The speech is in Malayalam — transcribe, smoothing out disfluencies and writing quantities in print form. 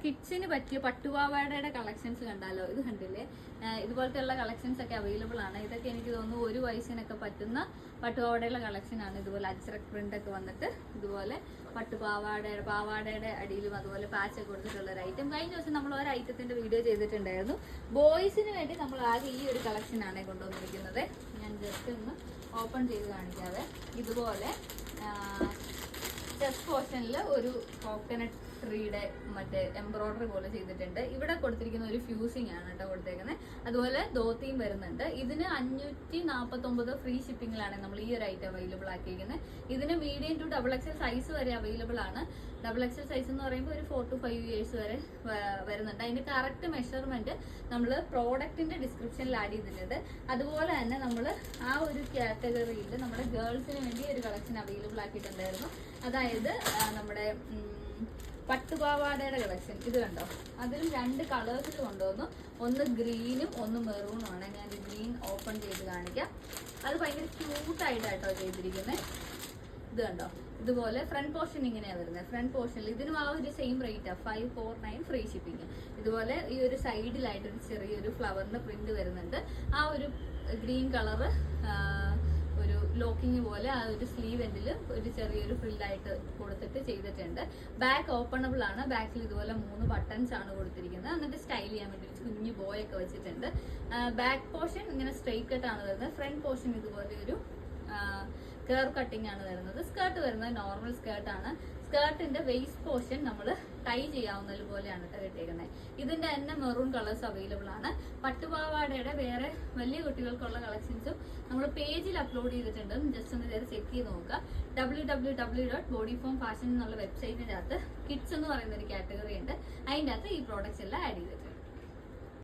കിഡ്സിന് പറ്റിയ പട്ടുപാവാടയുടെ കളക്ഷൻസ് കണ്ടാലോ, ഇത് കണ്ടില്ലേ, ഇതുപോലത്തെ ഉള്ള കളക്ഷൻസ് ഒക്കെ അവൈലബിൾ ആണ്. ഇതൊക്കെ എനിക്ക് തോന്നുന്നു 1 വയസ്സിനൊക്കെ പറ്റുന്ന പട്ടുപാവാടയുള്ള കളക്ഷൻ ആണ്. ഇതുപോലെ അജ്രക് പ്രിന്റ് ഒക്കെ വന്നിട്ട് ഇതുപോലെ പാവാടയുടെ അടിയിലും അതുപോലെ പാച്ച് ഒക്കെ കൊടുത്തിട്ടുള്ള ഒരു ഐറ്റം. കഴിഞ്ഞ ദിവസം നമ്മൾ ഒരു ഐറ്റത്തിന്റെ വീഡിയോ ചെയ്തിട്ടുണ്ടായിരുന്നു. ബോയ്സിന് വേണ്ടി നമ്മൾ ആകെ ഈ ഒരു കളക്ഷൻ ആണ് കൊണ്ടുവന്നിരിക്കുന്നത്. ഞാൻ ജസ്റ്റ് ഒന്ന് ഓപ്പൺ ചെയ്ത് കാണിക്കാതെ. ഇതുപോലെ ചെസ്റ്റ് പോർഷനിൽ ഒരു കോക്കനട്ട് ട്രീയുടെ മറ്റേ എംബ്രോയിഡറി പോലെ ചെയ്തിട്ടുണ്ട്. ഇവിടെ കൊടുത്തിരിക്കുന്ന ഒരു ഫ്യൂസിങ് ആണ് കേട്ടോ കൊടുത്തേക്കുന്നത്. അതുപോലെ ധോത്തിയും വരുന്നുണ്ട്. ഇതിന് 549 ഫ്രീ ഷിപ്പിംഗിലാണ് നമ്മൾ ഈ ഒരു ഐറ്റം അവൈലബിൾ ആക്കിയിരിക്കുന്നത്. ഇതിന് മീഡിയം ടു XXL സൈസ് വരെ അവൈലബിൾ ആണ്. XXL സൈസ് എന്ന് പറയുമ്പോൾ ഒരു 4 to 5 years വരെ വരുന്നുണ്ട്. അതിന്റെ കറക്റ്റ് മെഷർമെന്റ് നമ്മൾ പ്രോഡക്റ്റിന്റെ ഡിസ്ക്രിപ്ഷനിൽ ആഡ് ചെയ്തിട്ടുണ്ട്. അതുപോലെ തന്നെ നമ്മൾ ആ ഒരു കാറ്റഗറിയിൽ നമ്മുടെ ഗേൾസിന് വേണ്ടി ഒരു കളക്ഷൻ അവൈലബിൾ ആക്കിയിട്ടുണ്ടായിരുന്നു. അതായത് നമ്മുടെ പട്ടുപാവാടയുടെ കളക്ഷൻ. ഇത് കണ്ടോ, അതിലും 2 കളേഴ്സിൽ കൊണ്ടുവന്നു. ഒന്ന് ഗ്രീനും ഒന്ന് മെറൂണും ആണ്. ഞാൻ ഗ്രീൻ ഓപ്പൺ ചെയ്ത് കാണിക്കാം. അത് ഭയങ്കര ക്യൂട്ടായിട്ടാട്ടോ ചെയ്തിരിക്കുന്നത്. ഇത് കണ്ടോ, ഇതുപോലെ ഫ്രണ്ട് പോർഷൻ ഇങ്ങനെയാണ് വരുന്നത്. ഫ്രണ്ട് പോർഷനിൽ ഇതിനും ആ ഒരു സെയിം റേറ്റാണ്, 549 ഫ്രീ ഷിപ്പിംഗ്. ഇതുപോലെ ഈ ഒരു സൈഡിലായിട്ട് ഒരു ചെറിയൊരു ഫ്ലവറിന്റെ പ്രിന്റ് വരുന്നുണ്ട്. ആ ഒരു ഗ്രീൻ കളറ് ഒരു ലോക്കിങ് പോലെ ആ ഒരു സ്ലീവ് എൻഡിൽ ഒരു ചെറിയൊരു ഫ്രില്ലായിട്ട് കൊടുത്തിട്ട് ചെയ്തിട്ടുണ്ട്. ബാക്ക് ഓപ്പണബിൾ ആണ്. ബാക്കിൽ ഇതുപോലെ 3 ബട്ടൺസ് ആണ് കൊടുത്തിരിക്കുന്നത്. എന്നിട്ട് സ്റ്റൈൽ ചെയ്യാൻ വേണ്ടി കുഞ്ഞു ബോയ് ഒക്കെ വെച്ചിട്ടുണ്ട്. ബാക്ക് പോർഷൻ ഇങ്ങനെ സ്ട്രെയിറ്റ് കട്ട് ആണ് വരുന്നത്. ഫ്രണ്ട് പോർഷൻ ഇതുപോലെ ഒരു കർവ് കട്ടിംഗ് ആണ് വരുന്നത്. സ്കേർട്ട് വരുന്നത് നോർമൽ സ്കേർട്ട് ആണ്. സ്കേർട്ടിന്റെ വേസ്റ്റ് പോർഷൻ നമ്മൾ ടൈ ചെയ്യാവുന്നത് പോലെയാണ് കിട്ടിയിരിക്കുന്നത്. ഇതിന്റെ തന്നെ മെറൂൺ കളേഴ്സ് അവൈലബിൾ ആണ്. പട്ടുപാവാടയുടെ വേറെ വലിയ കുട്ടികൾക്കുള്ള കളക്ഷൻസും നമ്മൾ പേജിൽ അപ്ലോഡ് ചെയ്തിട്ടുണ്ട്. ജസ്റ്റ് ഒന്ന് ചെക്ക് ചെയ്ത് നോക്കുക. www.bodyformfashion എന്നുള്ള വെബ്സൈറ്റിന്റെ അകത്ത് കിഡ്സ് എന്ന് പറയുന്ന ഒരു കാറ്റഗറി ഉണ്ട്. അതിൻ്റെ അകത്ത് ഈ പ്രോഡക്ട്സ് എല്ലാം ആഡ് ചെയ്തിട്ടുണ്ട്.